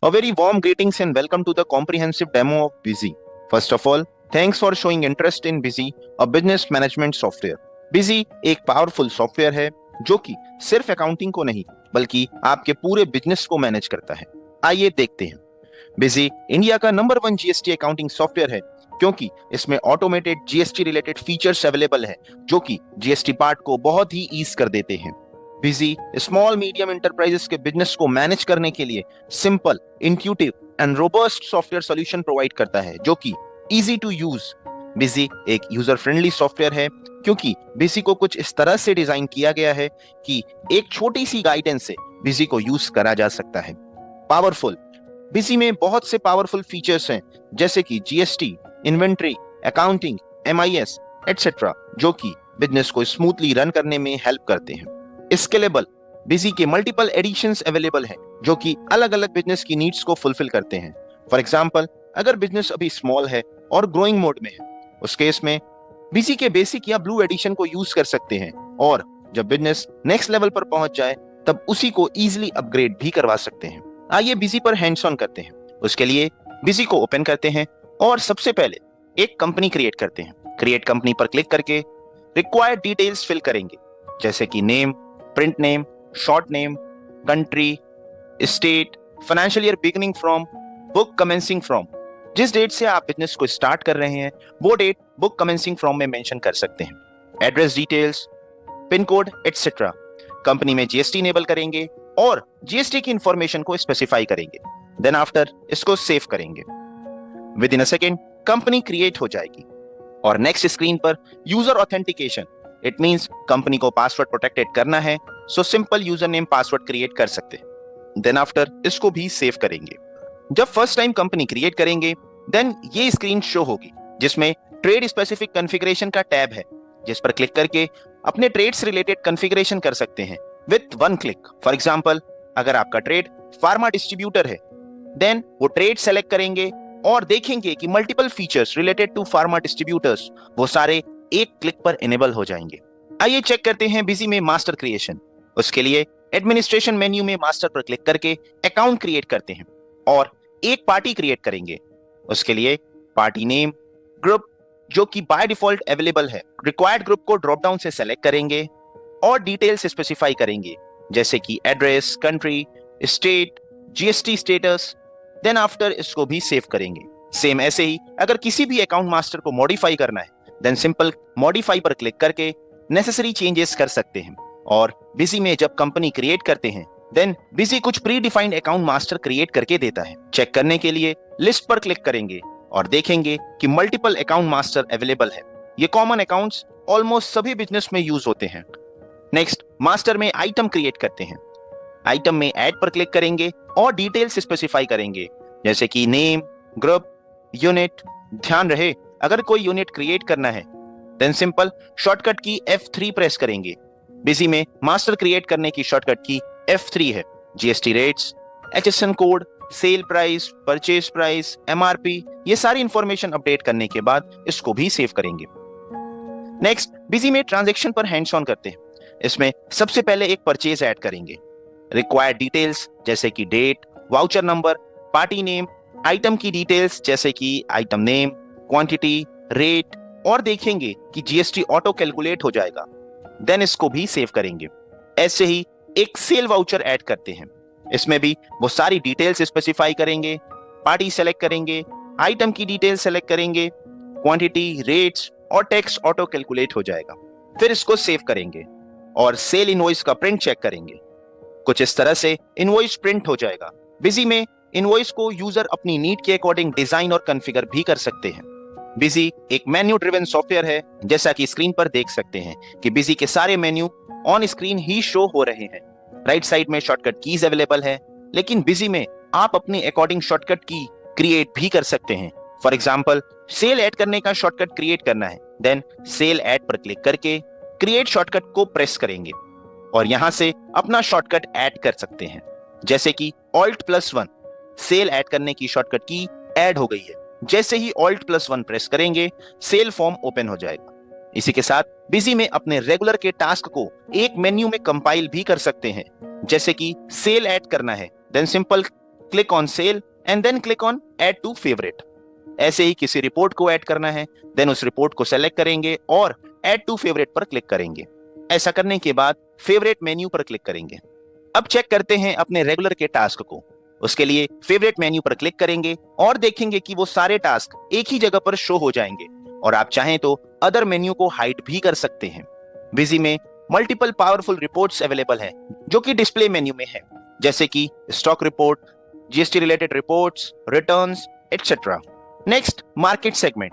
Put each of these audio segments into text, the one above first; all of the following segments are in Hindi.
A very warm greetings and welcome to the comprehensive demo of Busy. First of all, thanks for showing interest in Busy, a business management software. Busy एक पावरफुल सॉफ्टवेयर है जो कि सिर्फ अकाउंटिंग को नहीं बल्कि आपके पूरे बिजनेस को मैनेज करता है। आइए देखते हैं। Busy इंडिया का नंबर 1 जीएसटी अकाउंटिंग सॉफ्टवेयर है क्योंकि इसमें automated GST related features available है जो कि जीएसटी पार्ट को बहुत ही ईज कर देते हैं। बिजी स्मॉल मीडियम इंटरप्राइजेस के बिजनेस को मैनेज करने के लिए simple, intuitive and robust software solution provide करता है जो कि इजी टू यूज। बिजी एक यूजर फ्रेंडली सॉफ्टवेयर है क्योंकि बिजी को कुछ इस तरह से डिजाइन किया गया है कि एक छोटी सी गाइडेंस से बिजी को यूज करा जा सकता है। पावरफुल बिजी में बहुत से पावरफुल फीचर्स हैं जैसे कि GST, inventory, accounting, MIS etcetera जो कि बिजनेस को स्मूथली रन करने में हेल्प करते हैं। स्केलेबल बिजी के मल्टीपल एडिशंस अवेलेबल है जो कि अलग अलग बिजनेस की नीड्स को फुलफिल करते हैं। फॉर एग्जांपल, अगर बिजनेस अभी स्मॉल है और ग्रोइंग मोड में है, उस केस में बिजी के बेसिक या ब्लू एडिशन को यूज कर सकते हैं और जब बिजनेस नेक्स्ट लेवल पर पहुंच जाए तब उसी को इजीली अपग्रेड भी करवा सकते हैं। आइए बिजी पर हैंड्स ऑन करते हैं। उसके लिए बिजी को ओपन करते हैं और सबसे पहले एक कंपनी क्रिएट करते हैं। क्रिएट कंपनी पर क्लिक करके रिक्वायर्ड डिटेल्स फिल करेंगे जैसे कि name, print name, short name, country, state, financial year beginning from, book commencing from. जिस डेट से आप बिजनेस को स्टार्ट कर रहे हैं वो डेट बुक कमेंसिंग फ्रॉम में मेंशन कर सकते हैं। Address details, pin code etcetera. Company में जीएसटी इनेबल करेंगे और जीएसटी की इंफॉर्मेशन को स्पेसिफाई करेंगे। देन आफ्टर इसको सेव करेंगे। With in a second company create हो जाएगी और नेक्स्ट स्क्रीन पर user authentication, it means company को पासवर्ड प्रोटेक्टेड करना है, so simple user name password create कर सकते हैं। देन आफ्टर इसको भी सेव करेंगे। जब फर्स्ट टाइम कंपनी क्रिएट करेंगे देन ये स्क्रीन शो होगी जिसमें ट्रेड स्पेसिफिक कॉन्फ़िगरेशन का टैब है जिस पर क्लिक करके अपने ट्रेड्स रिलेटेड कॉन्फ़िगरेशन कर सकते हैं with one click. For example, अगर आपका ट्रेड फार्मा डिस्ट्रीब्यूटर है देन वो ट्रेड सेलेक्ट करेंगे और देखेंगे कि multiple features related to pharma distributors वो सारे एक क्लिक पर इनेबल हो जाएंगे। आइए चेक करते हैं बिजी में मास्टर क्रिएशन। उसके लिए एडमिनिस्ट्रेशन मेन्यू में मास्टर पर क्लिक करके अकाउंट क्रिएट करते हैं और एक पार्टी क्रिएट करेंगे। उसके लिए पार्टी नेम, ग्रुप जो कि बाय डिफॉल्ट अवेलेबल है, रिक्वायर्ड ग्रुप को ड्रॉप डाउन से सेलेक्ट करेंगे और डिटेल्स स्पेसिफाई करेंगे जैसे कि address, country, state, GST status. Then after इसको भी सेव करेंगे। सेम ऐसे ही अगर किसी भी अकाउंट मास्टर को मॉडिफाई करना है देन सिंपल मॉडिफाई पर क्लिक करके नेसेसरी चेंजेस कर सकते हैं। और बिजी में जब कंपनी क्रिएट करते हैं देन बिजी कुछ pre defined account master create करके देता है। चेक करने के लिए लिस्ट पर क्लिक करेंगे और देखेंगे कि मल्टीपल अकाउंट मास्टर अवेलेबल है। ये कॉमन अकाउंट्स ऑलमोस्ट सभी बिजनेस में यूज होते हैं। नेक्स्ट मास्टर में आइटम क्रिएट करते हैं। आइटम में ऐड पर क्लिक करेंगे और डिटेल्स स्पेसिफाई करेंगे जैसे कि नेम, ग्रुप, यूनिट। ध्यान रहे अगर कोई यूनिट क्रिएट करना है देन सिंपल शॉर्टकट की F3 प्रेस करेंगे। बिजी में मास्टर क्रिएट करने की शॉर्टकट की F3 है। GST rates, HSN code, sale price, purchase price, MRP, ये सारी इंफॉर्मेशन अपडेट करने के बाद इसको भी सेव करेंगे। नेक्स्ट बिजी में ट्रांजैक्शन पर हैंड्स ऑन करते हैं। इसमें सबसे पहले एक परचेज ऐड करेंगे। रिक्वायर्ड डिटेल्स जैसे कि date, voucher number, party name, item की डिटेल्स जैसे कि आइटम नेम, क्वांटिटी, रेट और देखेंगे कि जीएसटी ऑटो कैलकुलेट हो जाएगा। देन इसको भी सेव करेंगे। ऐसे ही एक सेल वाउचर ऐड करते हैं। इसमें भी वो सारी डिटेल्स स्पेसिफाई करेंगे, पार्टी सेलेक्ट करेंगे, आइटम की डिटेल सेलेक्ट करेंगे, क्वांटिटी, रेट्स और टैक्स ऑटो कैलकुलेट हो जाएगा। फिर इसको सेव करेंगे और सेल इनवॉइस का प्रिंट चेक करेंगे। कुछ इस तरह से इनवॉइस प्रिंट हो जाएगा। बिजी में इनवॉइस को यूजर अपनी नीड के अकॉर्डिंग डिजाइन और कॉन्फ़िगर भी कर सकते हैं। बिजी एक मेन्यू ड्रिवन सॉफ्टवेयर है जैसा कि स्क्रीन पर देख सकते हैं कि बिजी के सारे menu on screen he show हो रहे हैं। राइट साइड में शॉर्टकट कीज अवेलेबल है लेकिन बिजी में आप अपने अकॉर्डिंग शॉर्टकट की क्रिएट भी कर सकते हैं। फॉर एग्जांपल, सेल ऐड करने का शॉर्टकट क्रिएट करना है देन सेल ऐड पर क्लिक करके क्रिएट शॉर्टकट को प्रेस करेंगे और यहां से अपना शॉर्टकट ऐड कर सकते हैं जैसे कि Alt+1। सेल ऐड करने की शॉर्टकट की ऐड हो गई है। जैसे ही Alt+1 प्रेस करेंगे सेल फॉर्म ओपन हो जाएगा। इसी के साथ बिजी में अपने रेगुलर के टास्क को एक मेन्यू में कंपाइल भी कर सकते हैं जैसे कि सेल ऐड करना है then simple click on sale and then click on add to favourite. ऐसे ही किसी रिपोर्ट को ऐड करना है, देन उस रिपोर्ट को सेलेक्ट करेंगे और ऐड टू फेवरेट पर क्लिक करेंगे। ऐसा करने के बाद फेवरेट मेन्यू पर क्लिक करेंगे। अब चेक करते हैं अपने रेगुलर के टास्क को। उसके लिए फेवरेट मेन्यू पर क्लिक करेंगे और देखेंगे कि वो सारे टास्क एक ही जगह पर शो हो जाएंगे, और आप चाहें तो अदर मेन्यू को हाइड भी कर सकते हैं। बिजी में मल्टीपल पावरफुल रिपोर्ट्स अवेलेबल हैं जो कि डिस्प्ले मेन्यू में है, जैसे कि stock report, GST related reports, returns etcetera. Next, market segment.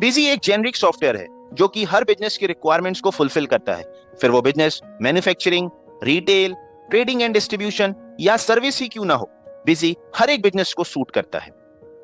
Busy एक जेनरिक सॉफ्टवेयर है जो कि हर बिजनेस की रिक्वायरमेंट्स को फुलफिल करता है, फिर वो business manufacturing, retail, trading and distribution या सर्विस ही क्यों ना हो, बिजी हर एक बिजनेस को सूट करता है।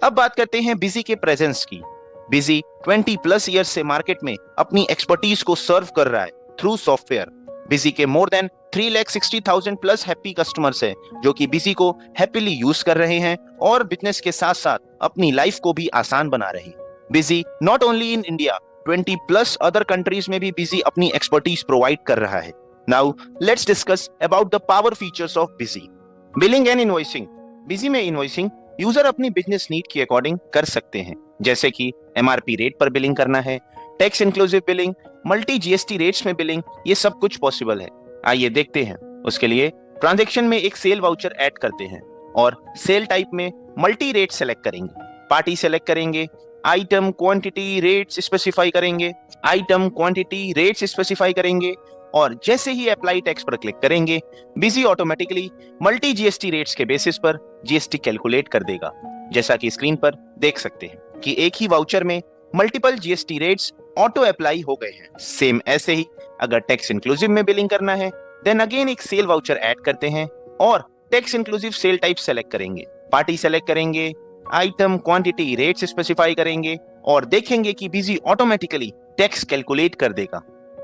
अब बात करते हैं बिजी के प्रेजेंस की। बिजी 20+ ईयर्स से मार्केट में अपनी एक्सपर्टीज को सर्व कर रहा है थ्रू सॉफ्टवेयर। बिजी के more than 3,60,000 plus happy customers हैं जो कि बिजी को हैप्पीली यूज कर रहे हैं और बिजनेस के साथ साथ अपनी लाइफ को भी आसान बना रहे हैं। Busy not only in India, 20+ other countries में भी बिजी अपनी एक्सपर्टीज प्रोवाइड कर रहा है। Now let's discuss about the power features of busy. Billing and invoicing. Busy में इनवॉइसिंग यूजर अपनी बिजनेस नीड के अकॉर्डिंग कर सकते हैं, जैसे कि एमआरपी रेट पर बिलिंग करना है, tax inclusive billing, multi GST rates में बिलिंग, ये सब कुछ पॉसिबल है। आइए देखते हैं। उसके लिए ट्रांजैक्शन में एक सेल वाउचर ऐड करते हैं और सेल टाइप में मल्टी रेट सेलेक्ट करेंगे, पार्टी सेलेक्ट करेंगे, आइटम क्वांटिटी रेट्स स्पेसिफाई करेंगे, आइटम क्वांटिटी रेट्स स्पेसिफाई करेंगे, और जैसे ही अप्लाई टैक्स पर क्लिक करेंगे, busy automatically multi GST rates के बेसिस पर जीएसटी कैलकुलेट कर देगा। जैसा कि स्क्रीन पर देख सकते हैं कि एक ही वाउचर में multiple GST rates auto apply हो गए हैं। सेम ऐसे ही अगर टैक्स इंक्लूसिव में बिलिंग करना है, देन अगेन एक सेल वाउचर ऐड करते हैं और tax inclusive sale type select करेंगे, पार्टी सेलेक्ट करेंगे, आइटम क्वांटिटी रेट्स स्पेसिफाई करेंगे और देखेंगे कि बिजी ऑटोमेटिकली टैक्स कैलकुलेट कर देगा।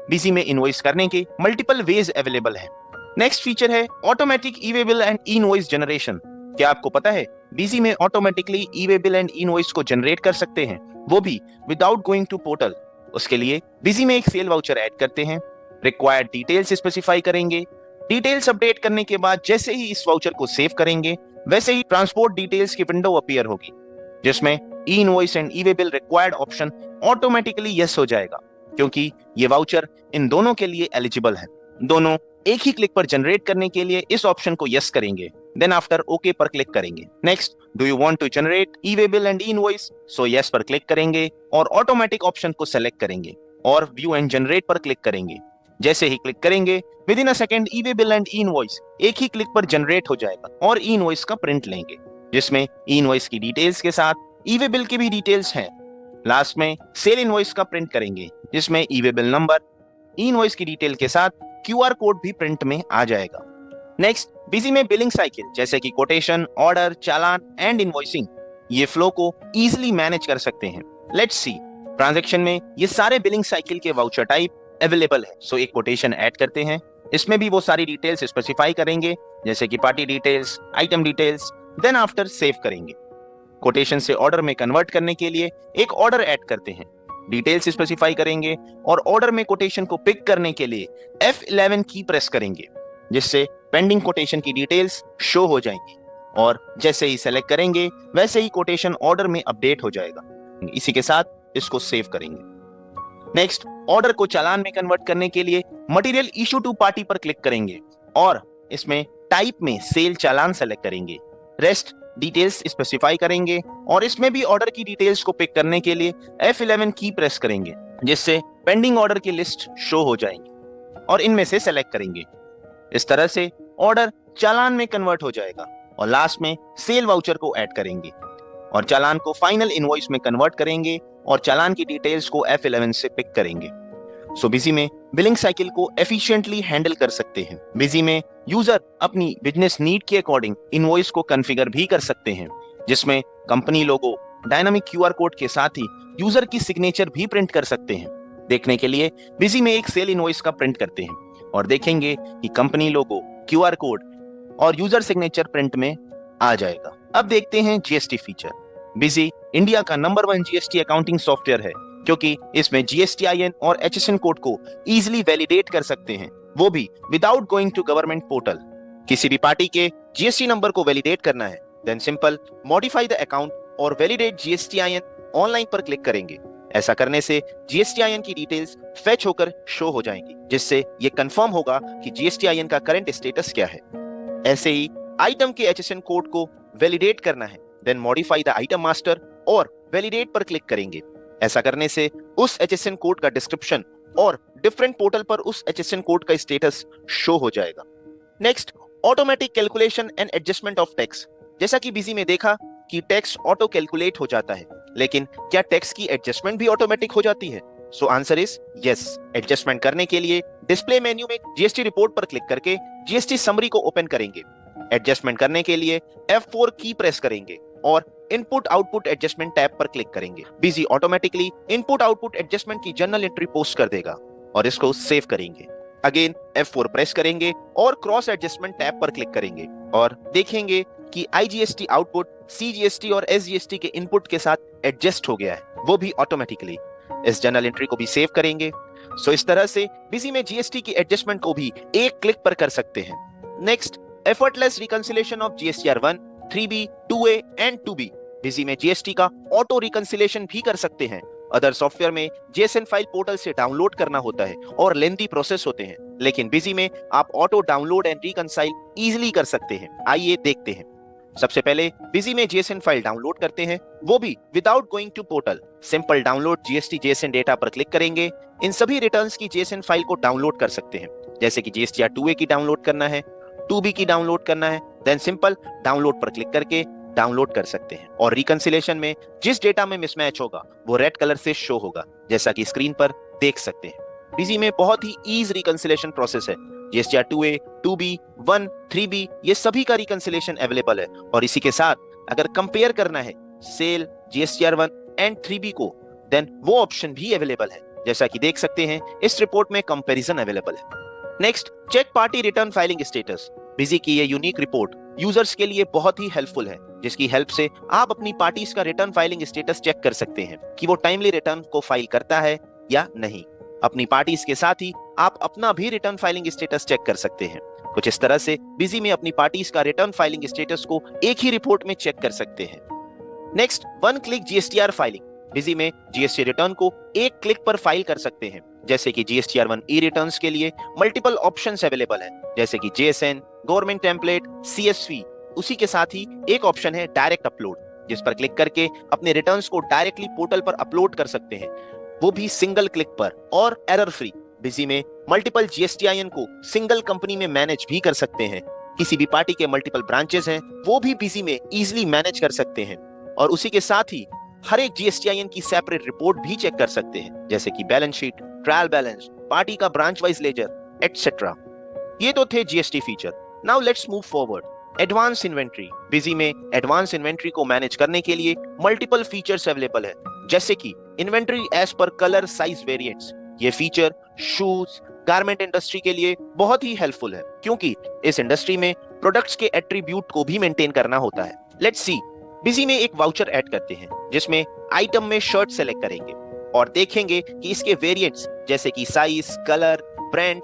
बिजी में इनवॉइस करने के मल्टीपल वेज अवेलेबल हैं। नेक्स्ट फीचर है automatic E way bill and invoice generation. क्या आपको पता है बिजी में automatically E way bill and invoice को जनरेट कर सकते हैं, वो भी विदाउट गोइंग टू पोर्टल। उसके लिए बिजी में एक सेल वाउचर ऐड करते हैं, रिक्वायर्ड डिटेल्स स्पेसिफाई करेंगे, डिटेल्स अपडेट करने के बाद जैसे ही इस वाउचर को सेव करेंगे, वैसे ही ट्रांसपोर्ट डिटेल्स की विंडो अपीयर होगी जिसमें ई invoice and E way bill required option automatically yes हो जाएगा, क्योंकि ये वाउचर इन दोनों के लिए एलिजिबल है। दोनों एक ही क्लिक पर जनरेट करने के लिए इस ऑप्शन को यस करेंगे, देन आफ्टर ओके पर क्लिक करेंगे। Next, do you want to generate e way bill and invoice, so yes पर क्लिक करेंगे और ऑटोमेटिक ऑप्शन को सेलेक्ट करेंगे और व्यू एंड जनरेट पर क्लिक करेंगे। जैसे ही क्लिक करेंगे, with in a second e way bill and invoice एक ही क्लिक पर जनरेट हो जाएगा और ई इनवॉइस का प्रिंट लेंगे, जिसमें ई इनवॉइस की डिटेल्स के साथ ई वे बिल की भी डिटेल्स हैं। लास्ट में सेल इनवॉइस का प्रिंट करेंगे, जिसमें e way bill number, e invoice की डिटेल के साथ क्यूआर कोड भी प्रिंट में आ जाएगा। नेक्स्ट, बिजी में बिलिंग साइकिल जैसे कि quotation, order, challan and invoicing, ये फ्लो को इजीली मैनेज कर सकते हैं। लेट्स सी, ट्रांजैक्शन में ये सारे बिलिंग साइकिल के वाउचर टाइप अवेलेबल है। सो एक कोटेशन ऐड करते हैं, इसमें भी वो सारी डिटेल्स स्पेसिफाई करेंगे जैसे कि party details, item details, then after save करेंगे। कोटेशन से ऑर्डर में कन्वर्ट करने के लिए एक ऑर्डर ऐड करते हैं, डिटेल्स स्पेसिफाई करेंगे और ऑर्डर में कोटेशन को पिक करने के लिए F11 की प्रेस करेंगे, जिससे पेंडिंग कोटेशन की डिटेल्स शो हो जाएंगी और जैसे ही सेलेक्ट करेंगे वैसे ही कोटेशन ऑर्डर में अपडेट हो जाएगा। इसी के साथ इसको सेव करेंगे। नेक्स्ट, ऑर्डर को चालान में कन्वर्ट करने के लिए मटेरियल इशू टू पार्टी पर क्लिक करेंगे और इसमें टाइप में सेल चालान सेलेक्ट करेंगे। रेस्ट डिटेल्स स्पेसिफाई करेंगे और इसमें भी ऑर्डर की डिटेल्स को पिक करने के लिए F11 की प्रेस करेंगे, जिससे पेंडिंग ऑर्डर की लिस्ट शो हो जाएंगी और इनमें से सेलेक्ट करेंगे। इस तरह से ऑर्डर चालान में कन्वर्ट हो जाएगा और लास्ट में सेल वाउचर को ऐड करेंगे और चालान को फाइनल इनवॉइस में कन्वर्ट करेंगे और चालान की डिटेल्स को F11 से पिक करेंगे। सो बिजी में बिलिंग साइकिल को एफिशिएंटली हैंडल कर सकते हैं। बिजी में यूजर अपनी बिजनेस नीड के अकॉर्डिंग इनवॉइस को कॉन्फ़िगर भी कर सकते हैं, जिसमें कंपनी लोगो, डायनामिक क्यूआर कोड के साथ ही यूजर की सिग्नेचर भी प्रिंट कर सकते हैं। देखने के लिए बिजी में एक सेल इनवॉइस का प्रिंट करते हैं और देखेंगे कि कंपनी लोगो, क्यूआर कोड और यूजर सिग्नेचर प्रिंट में आ जाएगा। अब देखते हैं जीएसटी फीचर। बिजी इंडिया का नंबर 1 जीएसटी अकाउंटिंग सॉफ्टवेयर है, क्योंकि इसमें जीएसटीआईएन और एचएसएन कोड को इजीली वैलिडेट कर सकते हैं, वो भी without going to government portal. किसी भी पार्टी के जीएसटी नंबर को वैलिडेट करना है then simple modify the account और वैलिडेट जीएसटीआईएन ऑनलाइन पर क्लिक करेंगे। ऐसा करने से जीएसटीआईएन की डिटेल्स फेच होकर शो हो जाएंगी, जिससे ये कंफर्म होगा कि जीएसटीआईएन का करंट स्टेटस क्या है। ऐसे ही आइटम के एचएसएन कोड को वैलिडेट करना है, then modify the item master और वैलिडेट पर क्लिक करेंगे। ऐसा करने से उस एचएसएन कोड का डिस्क्रिप्शन और डिफरेंट पोर्टल पर उस एचएसएन कोड का स्टेटस शो हो जाएगा। Next, automatic calculation and adjustment of tax. जैसा कि बिजी में देखा कि टेक्स्ट ऑटो कैलकुलेट हो जाता है, लेकिन क्या टेक्स्ट की एडजस्टमेंट भी ऑटोमेटिक हो जाती है? So answer is yes. Adjustment करने के लिए डिस्प्ले मेन्यू में जीएसटी रिपोर्ट पर क्लिक करके जीएसटी समरी को ओपन करेंगे। एडजस्टमेंट करने के लिए F4 की प्रेस करेंगे और इनपुट आउटपुट एडजस्टमेंट टैब पर क्लिक करेंगे। Busy automatically input output adjustment की जर्नल एंट्री पोस्ट कर देगा और इसको सेव करेंगे। अगेन F4 प्रेस करेंगे और क्रॉस एडजस्टमेंट टैब पर क्लिक करेंगे और देखेंगे कि आईजीएसटी आउटपुट सीजीएसटी और एसजीएसटी के इनपुट के साथ एडजस्ट हो गया है, वो भी ऑटोमेटिकली। इस जर्नल एंट्री को भी सेव करेंगे। सो इस तरह से बिजी में जीएसटी की एडजस्टमेंट को भी एक क्लिक पर कर सकते हैं। Next, effortless reconciliation of GSTR 1, 3B, 2A and 2B। Busy में जीएसटी का ऑटो रिकंसिलेशन भी कर सकते हैं। अदर सॉफ्टवेयर में जेएसएन फाइल पोर्टल से डाउनलोड करना होता है और लेंथी प्रोसेस होते हैं, लेकिन बिजी में आप auto download and reconcile easily कर सकते हैं। आइए देखते हैं। सबसे पहले बिजी में जेएसएन फाइल डाउनलोड करते हैं, वो भी without going to portal. Simple download GST JSON data पर क्लिक करेंगे। इन सभी रिटर्न्स की जेएसएन फाइल को डाउनलोड कर सकते हैं, जैसे कि जीएसटीआर 2A की डाउनलोड करना है, 2B की डाउनलोड करना है, देन सिंपल डाउनलोड पर क्लिक करके डाउनलोड कर सकते हैं। और रिकंसिलेशन में जिस डेटा में मिसमैच होगा वो रेड कलर से शो होगा, जैसा कि स्क्रीन पर देख सकते हैं। बिजी में बहुत ही ईज रिकंसिलेशन प्रोसेस है। जीएसटीआर 2A, 2B, 1, 3B ये सभी का रिकंसिलेशन अवेलेबल है। और इसी के साथ अगर कंपेयर करना है सेल, जीएसटीआर 1 एंड 3B को, देन वो ऑप्शन भी अवेलेबल है, जैसा कि देख सकते हैं इस रिपोर्ट में कंपैरिजन अवेलेबल है। Next, check party return filing status. Busy की ये यूनिक रिपोर्ट यूजर्स के लिए बहुत ही हेल्पफुल है, जिसकी हेल्प से आप अपनी पार्टीज का रिटर्न फाइलिंग स्टेटस चेक कर सकते हैं कि वो टाइमली रिटर्न को फाइल करता है या नहीं। अपनी पार्टीज के साथ ही आप अपना भी रिटर्न फाइलिंग स्टेटस चेक कर सकते हैं। कुछ इस तरह से बिजी में अपनी पार्टीज का रिटर्न फाइलिंग स्टेटस को एक ही रिपोर्ट में चेक कर सकते हैं। Next, one click GSTR filing. Busy में जीएसटी रिटर्न को एक क्लिक पर फाइल कर सकते हैं, जैसे कि जीएसटीआर 1 ई रिटर्न्स के लिए मल्टीपल ऑप्शंस अवेलेबल हैं, जैसे कि जेएसएन, गवर्नमेंट टेम्पलेट, सीएसवी। उसी के साथ ही एक ऑप्शन है डायरेक्ट अपलोड, जिस पर क्लिक करके अपने रिटर्न्स को डायरेक्टली पोर्टल पर अपलोड कर सकते हैं, वो भी सिंगल क्लिक पर और एरर फ्री। बिजी में मल्टीपल जीएसटीआईएन को सिंगल कंपनी में मैनेज भी कर सकते हैं। किसी भी पार्टी के मल्टीपल ब्रांचेस हैं, वो भी बिजी में इजीली मैनेज कर सकते हैं। और उसी के साथ ही हर एक जीएसटीआईएन की सेपरेट रिपोर्ट भी चेक कर सकते हैं, जैसे कि balance sheet, trial balance, party का ब्रांच वाइज लेजर एटसेट्रा। ये तो थे GST feature. Now let's move forward. Advance inventory. Busy में एडवांस इन्वेंट्री को मैनेज करने के लिए मल्टीपल फीचर्स अवेलेबल है, जैसे कि inventory as per colour size variants. ये फीचर शूज, गारमेंट इंडस्ट्री के लिए बहुत ही हेल्पफुल है, क्योंकि इस इंडस्ट्री में प्रोडक्ट्स के एट्रीब्यूट को भी मेंटेन करना होता है। Let's see. बिजी में एक वाउचर ऐड करते हैं, जिसमें आइटम में शर्ट सेलेक्ट करेंगे और देखेंगे कि इसके वेरिएंट्स जैसे कि size, colour, brand,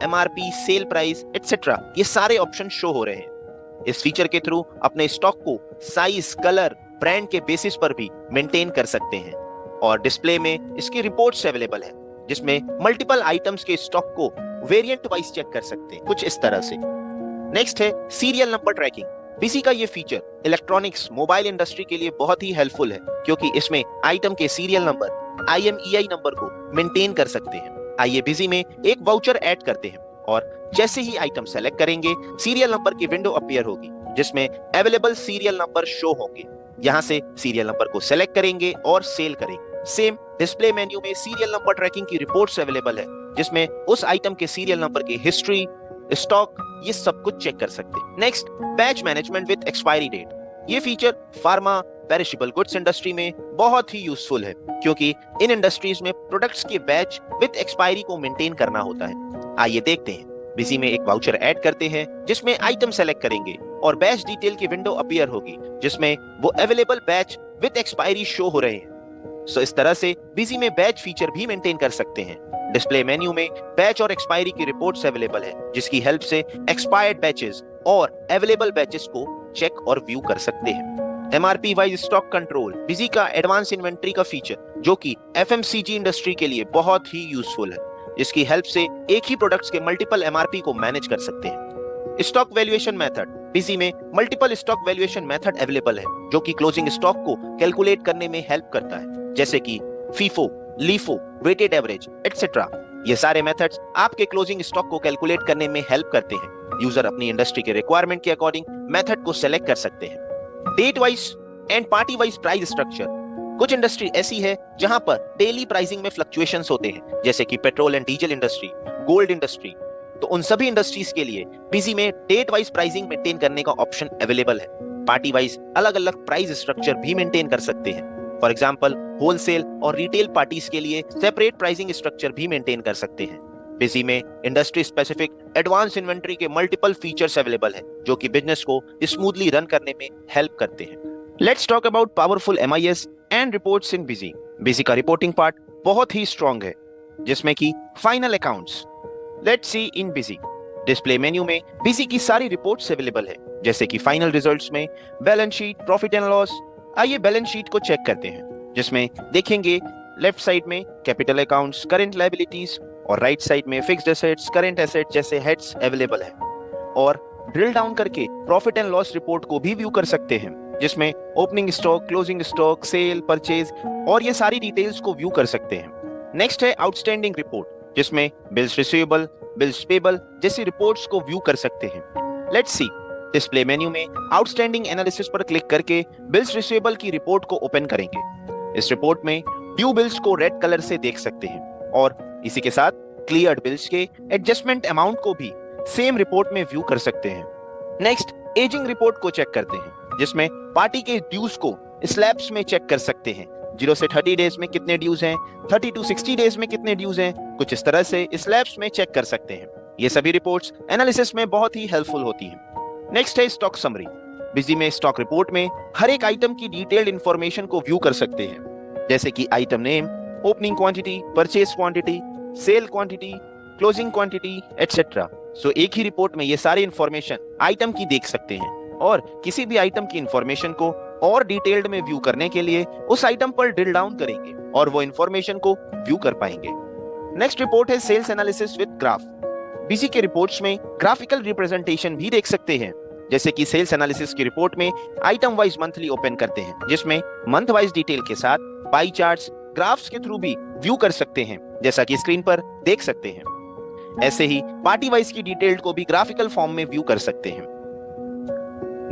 MRP, sale price etcetera, ये सारे ऑप्शन शो हो रहे हैं। इस फीचर के थ्रू अपने स्टॉक को साइज, कलर, ब्रांड के बेसिस पर भी मेंटेन कर सकते हैं। और डिस्प्ले में इसकी रिपोर्ट्स अवेलेबल है, जिसमें मल्टीपल आइटम्स के स्टॉक को वेरिएंट वाइज चेक कर सकते हैं, कुछ इस तरह से। नेक्स्ट है सीरियल नंबर ट्रैकिंग। बिजी का ये फीचर इलेक्ट्रॉनिक्स, मोबाइल इंडस्ट्री के लिए बहुत ही हेल्पफुल है, क्योंकि इसमें आइटम के सीरियल नंबर, IMEI नंबर को मेंटेन कर सकते हैं। आइए बिजी में एक वाउचर ऐड करते हैं और जैसे ही आइटम सेलेक्ट करेंगे, सीरियल नंबर की विंडो अपीयर होगी, जिसमें अवेलेबल सीरियल नंबर शो होंगे। यहाँ से सीरियल नंबर को सेलेक्ट करेंगे और सेल करेंगे। सेम डिस्प्ले मेन्यू में सीरियल नंबर ट्रैकिंग की रिपोर्ट्स अवेलेबल है, जिसमें उस आइटम के सीरियल नंबर की हिस्ट्री, स्टॉक, ये सब कुछ चेक कर सकते हैं। Next, batch management with expiry date. ये feature pharma, perishable goods industry में बहुत ही यूजफुल है, क्योंकि इन इंडस्ट्रीज में प्रोडक्ट्स के बैच विद एक्सपायरी को मेंटेन करना होता है। आइए देखते हैं। बिजी में एक वाउचर ऐड करते हैं, जिसमें आइटम सेलेक्ट करेंगे और बैच डिटेल की विंडो अपीयर होगी, जिसमें वो available batch with expiry show हो रहे हैं। सो इस तरह से बिजी में बैच फीचर भी मेंटेन कर सकते हैं। डिस्प्ले मेन्यू में बैच और एक्सपायरी की रिपोर्ट्स अवेलेबल है, जिसकी हेल्प से एक्सपायर्ड बैचेस और अवेलेबल बैचेस को चेक और व्यू कर सकते हैं। MRP wise stock control, busy का एडवांस इन्वेंट्री का फीचर जो कि एफएमसीजी इंडस्ट्री के लिए बहुत ही यूजफुल है। इसकी हेल्प से एक ही प्रोडक्ट्स के मल्टीपल एमआरपी को मैनेज कर सकते हैं। स्टॉक वैल्यूएशन मेथड, बिजी में multiple stock valuation method available है जो कि क्लोजिंग स्टॉक को कैलकुलेट करने में हेल्प करता है, जैसे कि FIFO, LIFO, weighted average etcetera. ये सारे मेथड्स आपके क्लोजिंग स्टॉक को कैलकुलेट करने में हेल्प करते हैं। यूजर अपनी इंडस्ट्री के रिक्वायरमेंट के अकॉर्डिंग मेथड को सेलेक्ट कर सकते हैं। Date wise and party wise price structure, कुछ इंडस्ट्री ऐसी है जहां पर डेली प्राइसिंग में फ्लक्चुएशंस होते हैं, जैसे कि petrol and diesel industry, gold industry. तो उन सभी इंडस्ट्रीज के लिए बिजी में डेट वाइज प्राइसिंग मेंटेन करने का ऑप्शन अवेलेबल है। पार्टी वाइज अलग अलग प्राइस स्ट्रक्चर भी मेंटेन कर सकते हैं। फॉर एग्जांपल होलसेल और रिटेल पार्टीज के लिए सेपरेट प्राइसिंग स्ट्रक्चर भी मेंटेन कर सकते हैं। बिजी में इंडस्ट्री स्पेसिफिक एडवांस इन्वेंट्री के मल्टीपल फीचर्स अवेलेबल है जो कि बिजनेस को स्मूथली रन करने में हेल्प करते हैं। Let's talk about powerful MIS and reports in busy. Busy का रिपोर्टिंग पार्ट बहुत ही स्ट्रॉन्ग है, जिसमें कि final accounts. Let's see in busy. Display menu में बिजी की सारी रिपोर्ट्स अवेलेबल है, जैसे कि फाइनल रिजल्ट्स में balance sheet, profit and loss. आइए बैलेंस शीट को चेक करते हैं, जिसमें देखेंगे लेफ्ट साइड में कैपिटल अकाउंट्स, करंट लायबिलिटीज और राइट साइड में फिक्स्ड एसेट्स, करंट एसेट्स जैसे हेड्स अवेलेबल है। और ड्रिल डाउन करके प्रॉफिट एंड लॉस रिपोर्ट को भी व्यू कर सकते हैं, जिसमें opening stock, closing stock, sale, purchase और ये सारी डिटेल्स को व्यू कर सकते हैं। नेक्स्ट है आउटस्टैंडिंग रिपोर्ट, जिसमें बिल्स रिसीवेबल, बिल्स पेबल जैसी रिपोर्ट्स को व्यू कर सकते हैं। Let's C. डिस्प्ले मेन्यू में आउटस्टैंडिंग एनालिसिस पर क्लिक करके बिल्स रिसीवेबल की रिपोर्ट को ओपन करेंगे। इस रिपोर्ट में ड्यू बिल्स को रेड कलर से देख सकते हैं और इसी के साथ क्लियर्ड बिल्स के एडजस्टमेंट अमाउंट को भी सेम रिपोर्ट में व्यू कर सकते हैं। नेक्स्ट एजिंग रिपोर्ट को चेक करते हैं, जिसमें पार्टी के ड्यूज को स्लैब्स में चेक कर सकते हैं। 0 से 30 डेज में कितने ड्यूज हैं, 30 to 60 डेज में कितने ड्यूज हैं, कुछ इस तरह से स्लैब्स में चेक कर सकते हैं। ये सभी रिपोर्ट्स एनालिसिस में बहुत ही हेल्पफुल होती हैं। नेक्स्ट है स्टॉक समरी। बिजी में स्टॉक रिपोर्ट में हर एक आइटम की डिटेल्ड इंफॉर्मेशन को व्यू कर सकते हैं, जैसे कि item name, opening quantity, purchase quantity, sale quantity, closing quantity etcetera. So एक ही रिपोर्ट में ये सारी इंफॉर्मेशन आइटम की देख सकते हैं और किसी भी आइटम की इंफॉर्मेशन को और डिटेल्ड में व्यू करने के लिए उस आइटम पर ड्रिल डाउन करेंगे और वो इंफॉर्मेशन को व्यू कर पाएंगे। नेक्स्ट रिपोर्ट है sales analysis with graph. Busy के रिपोर्ट्स में ग्राफिकल रिप्रेजेंटेशन भी देख सकते हैं, जैसे कि सेल्स एनालिसिस की रिपोर्ट में आइटम वाइज मंथली ओपन करते हैं, जिसमें मंथ वाइज डिटेल के साथ पाई चार्ट्स, ग्राफ्स के थ्रू भी व्यू कर सकते हैं, जैसा कि स्क्रीन पर देख सकते हैं। ऐसे ही पार्टी वाइज की डिटेल्ड को भी ग्राफिकल फॉर्म में व्यू कर सकते हैं।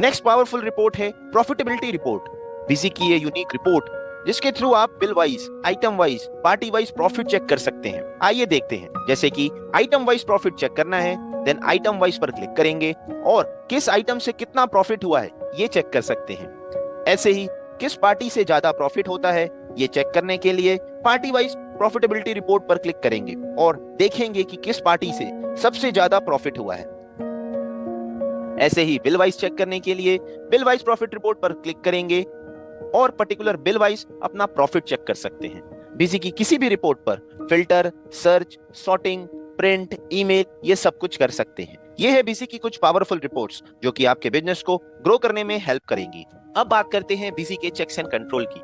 नेक्स्ट पावरफुल रिपोर्ट है प्रॉफिटेबिलिटी रिपोर्ट। बिजी की ये यूनिक रिपोर्ट, जिसके थ्रू आप bill wise, item wise, party wise profit check कर सकते हैं। आइए देखते हैं। जैसे कि आइटम वाइज प्रॉफिट चेक करना है, देन आइटम वाइज पर क्लिक करेंगे और किस आइटम से कितना प्रॉफिट हुआ है ये चेक कर सकते हैं। ऐसे ही किस पार्टी से ज्यादा प्रॉफिट होता है ये चेक करने के लिए पार्टी वाइज प्रॉफिटेबिलिटी रिपोर्ट पर क्लिक करेंगे और देखेंगे कि किस पार्टी से सबसे ज्यादा प्रॉफिट हुआ है। ऐसे ही बिल वाइज चेक करने के लिए बिल वाइज प्रॉफिट रिपोर्ट पर क्लिक करेंगे और पर्टिकुलर बिल वाइज अपना प्रॉफिट चेक कर सकते हैं। बिजी की किसी भी रिपोर्ट पर filter, search, sorting, print, email ये सब कुछ कर सकते हैं। ये है बिजी की कुछ पावरफुल रिपोर्ट्स जो कि आपके बिजनेस को ग्रो करने में हेल्प करेंगी। अब बात करते हैं बिजी के चेक्स एंड कंट्रोल की।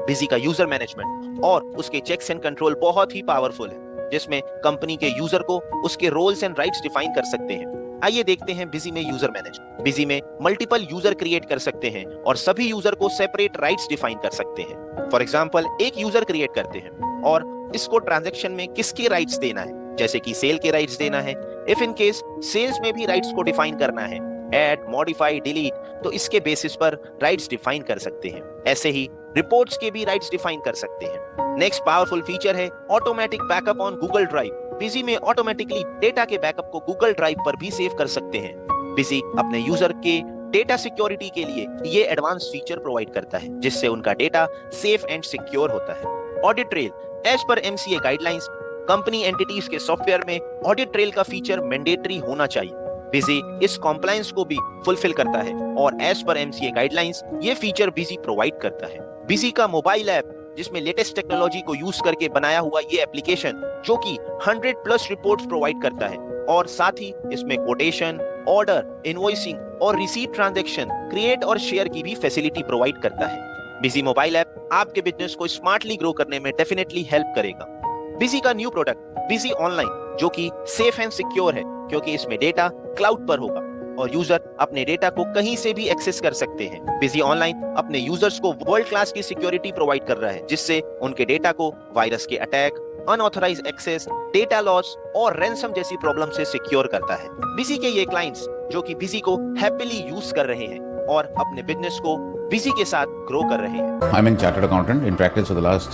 बिजी का यूजर मैनेजमेंट और उसके चेक्स एंड कंट्रोल बहुत ही पावरफुल है, जिसमें कंपनी के यूजर को उसके रोल्स एंड राइट्स डिफाइन कर सकते हैं। आइए देखते हैं बिजी में यूजर मैनेजमेंट। बिजी में मल्टीपल यूजर क्रिएट कर सकते हैं और सभी यूजर को सेपरेट राइट्स डिफाइन कर सकते हैं। फॉर एग्जांपल एक यूजर क्रिएट करते हैं और इसको ट्रांजैक्शन में किसके राइट्स देना है, जैसे कि सेल के राइट्स देना है। इफ इन केस सेल्स में भी राइट्स को डिफाइन करना है, ऐड, मॉडिफाई, डिलीट, तो इसके बेसिस पर राइट्स डिफाइन कर सकते हैं। ऐसे ही रिपोर्ट्स के भी राइट्स डिफाइन कर सकते हैं। नेक्स्ट पावरफुल फीचर है automatic backup on Google drive. Busy में ऑटोमेटिकली डेटा के बैकअप को गूगल ड्राइव पर भी सेव कर सकते हैं। बिजी अपने यूजर के डेटा सिक्योरिटी के लिए ये एडवांस फीचर प्रोवाइड करता है, जिससे उनका डेटा सेफ एंड सिक्योर होता है। Audit trail, as per MCA guidelines company entities के सॉफ्टवेयर में ऑडिट ट्रेल का फीचर मैंडेटरी होना चाहिए। बिजी इस कॉम्प्लायंस को भी फुलफिल करता है और एज पर एमसीए गाइडलाइंस ये फीचर बिजी प्रोवाइड करता है। बिजी का मोबाइल ऐप, जिसमें लेटेस्ट टेक्नोलॉजी को यूज करके बनाया हुआ ये एप्लीकेशन जो कि 100+ रिपोर्ट्स प्रोवाइड करता है, और साथ ही इसमें कोटेशन, ऑर्डर, इनवॉइसिंग और रिसीट ट्रांजैक्शन क्रिएट और शेयर की भी फैसिलिटी प्रोवाइड करता है। बिजी मोबाइल ऐप आपके बिजनेस को स्मार्टली ग्रो करने में डेफिनेटली हेल्प करेगा। बिजी का न्यू प्रोडक्ट बिजी ऑनलाइन, जो कि सेफ एंड सिक्योर है क्योंकि इसमें डेटा क्लाउड पर होगा और यूजर अपने डेटा को कहीं से भी एक्सेस कर सकते हैं। बिजी ऑनलाइन अपने यूजर्स को वर्ल्ड क्लास की सिक्योरिटी प्रोवाइड कर रहा है, जिससे उनके डेटा को वायरस के attack, unauthorised access, data loss और रैंसम जैसी प्रॉब्लम से सिक्योर करता है। बिजी के ये क्लाइंट्स जो कि बिजी को हैप्पीली यूज कर रहे हैं और अपने बिजनेस को बिजी के साथ ग्रो कर रहे हैं। I'm a chartered accountant in practice for the last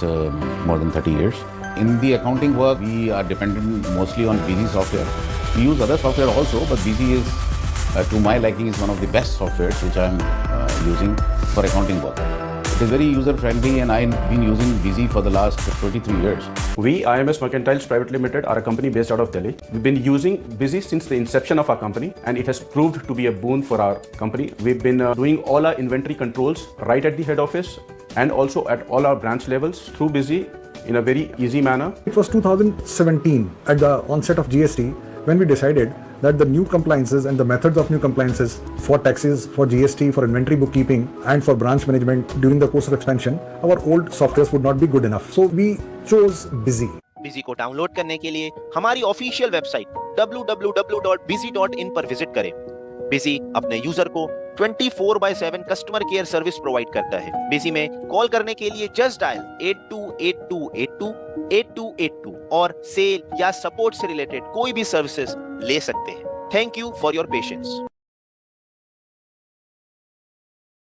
more than 30 years. In the accounting work, we are dependent mostly on Busy software. We use other software also, but Busy is, to my liking, is one of the best softwares which I'm using for accounting work. It is very user-friendly, and I've been using Busy for the last 23 years. We, IMS Mercantiles Private Limited, are a company based out of Delhi. We've been using Busy since the inception of our company, and it has proved to be a boon for our company. We've been doing all our inventory controls right at the head office and also at all our branch levels through Busy in a very easy manner. It was 2017 at the onset of GST when we decided that the new compliances and the methods of new compliances for taxes, for GST, for inventory bookkeeping and for branch management during the course of expansion, our old softwares would not be good enough. So we chose Busy. Busy को डाउनलोड करने के लिए हमारी ऑफिशियल वेबसाइट www.busy.in पर विजिट करें। बिजी अपने यूजर को 24/7 कस्टमर केयर सर्विस प्रोवाइड करता है। बिजी में कॉल करने के लिए जस्ट डायल 828282 और सेल या सपोर्ट से रिलेटेड कोई भी सर्विसेज ले सकते हैं। Thank you for your patience.